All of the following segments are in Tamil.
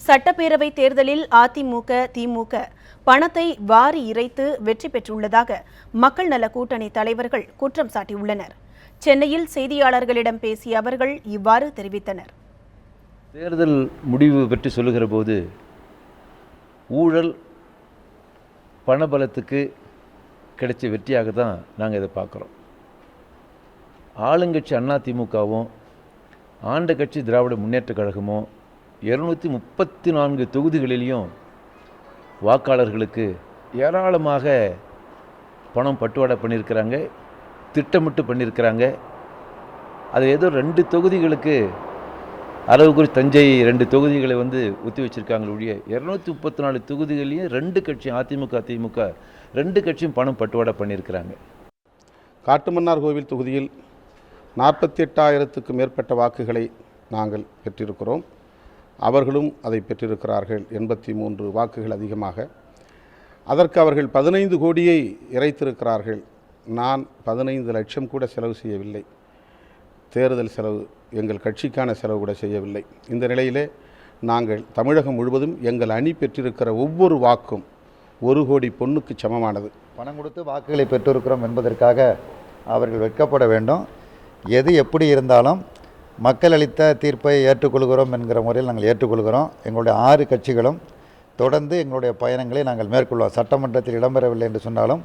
சட்டப்பேரவை தேர்தலில் அதிமுக, திமுக பணத்தை வாரி இறைத்து வெற்றி பெற்றுள்ளதாக மக்கள் நல கூட்டணி தலைவர்கள் குற்றம் சாட்டியுள்ளனர். சென்னையில் செய்தியாளர்களிடம் பேசிய அவர்கள் இவ்வாறு தெரிவித்தனர். தேர்தல் முடிவு பற்றி சொல்லுகிற போது ஊழல் பணபலத்துக்கு கிடைச்ச வெற்றியாக தான் நாங்கள் இதை பார்க்குறோம். ஆளுங்கட்சி அதிமுகவும் ஆண்ட கட்சி திராவிட முன்னேற்ற கழகமும் 234 தொகுதிகளிலையும் வாக்காளர்களுக்கு ஏராளமாக பணம் பட்டுவாடா பண்ணியிருக்கிறாங்க, திட்டமிட்டு பண்ணியிருக்கிறாங்க. அது ஏதோ 2 தொகுதிகளுக்கு அரவக்குறி தஞ்சை 2 தொகுதிகளை ஒத்தி வச்சுருக்காங்க ஒழிய 234 தொகுதிகளையும் 2 கட்சியும் அதிமுக திமுக 2 கட்சியும் பணம் பட்டுவாடா பண்ணியிருக்கிறாங்க. காட்டுமன்னார் கோவில் தொகுதியில் 48,000க்கும் மேற்பட்ட வாக்குகளை நாங்கள் பெற்றிருக்கிறோம். அவர்களும் அதை பெற்றிருக்கிறார்கள், 83 வாக்குகள் அதிகமாக. அதற்கு அவர்கள் 15 கோடியை இறைத்திருக்கிறார்கள். நான் 15 லட்சம் கூட செலவு செய்யவில்லை. தேர்தல் செலவு, எங்கள் கட்சிக்கான செலவு கூட செய்யவில்லை. இந்த நிலையிலே நாங்கள் தமிழகம் முழுவதும் எங்கள் அணி பெற்றிருக்கிற ஒவ்வொரு வாக்கும் 1 கோடி பொன்னுக்கு சமமானது. பணம் கொடுத்து வாக்குகளை பெற்றிருக்கிறோம் என்பதற்காக அவர்கள் வெட்கப்பட வேண்டும். எது எப்படி இருந்தாலும் மக்கள் அளித்த தீர்ப்பை ஏற்றுக்கொள்கிறோம் என்கிற முறையில் நாங்கள் ஏற்றுக்கொள்கிறோம். எங்களுடைய 6 கட்சிகளும் தொடர்ந்து எங்களுடைய பயணங்களை நாங்கள் மேற்கொள்வோம். சட்டமன்றத்தில் இடம்பெறவில்லை என்று சொன்னாலும்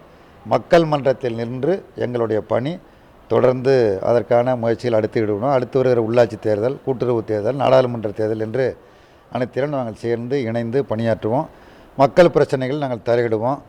மக்கள் மன்றத்தில் நின்று எங்களுடைய பணி தொடர்ந்து அதற்கான முயற்சிகள் அடுத்து வருகிற உள்ளாட்சி தேர்தல், கூட்டுறவு தேர்தல், நாடாளுமன்ற தேர்தல் என்று அனைத்திலும் நாங்கள் சேர்ந்து இணைந்து பணியாற்றுவோம். மக்கள் பிரச்சனைகள் நாங்கள் தலையிடுவோம்.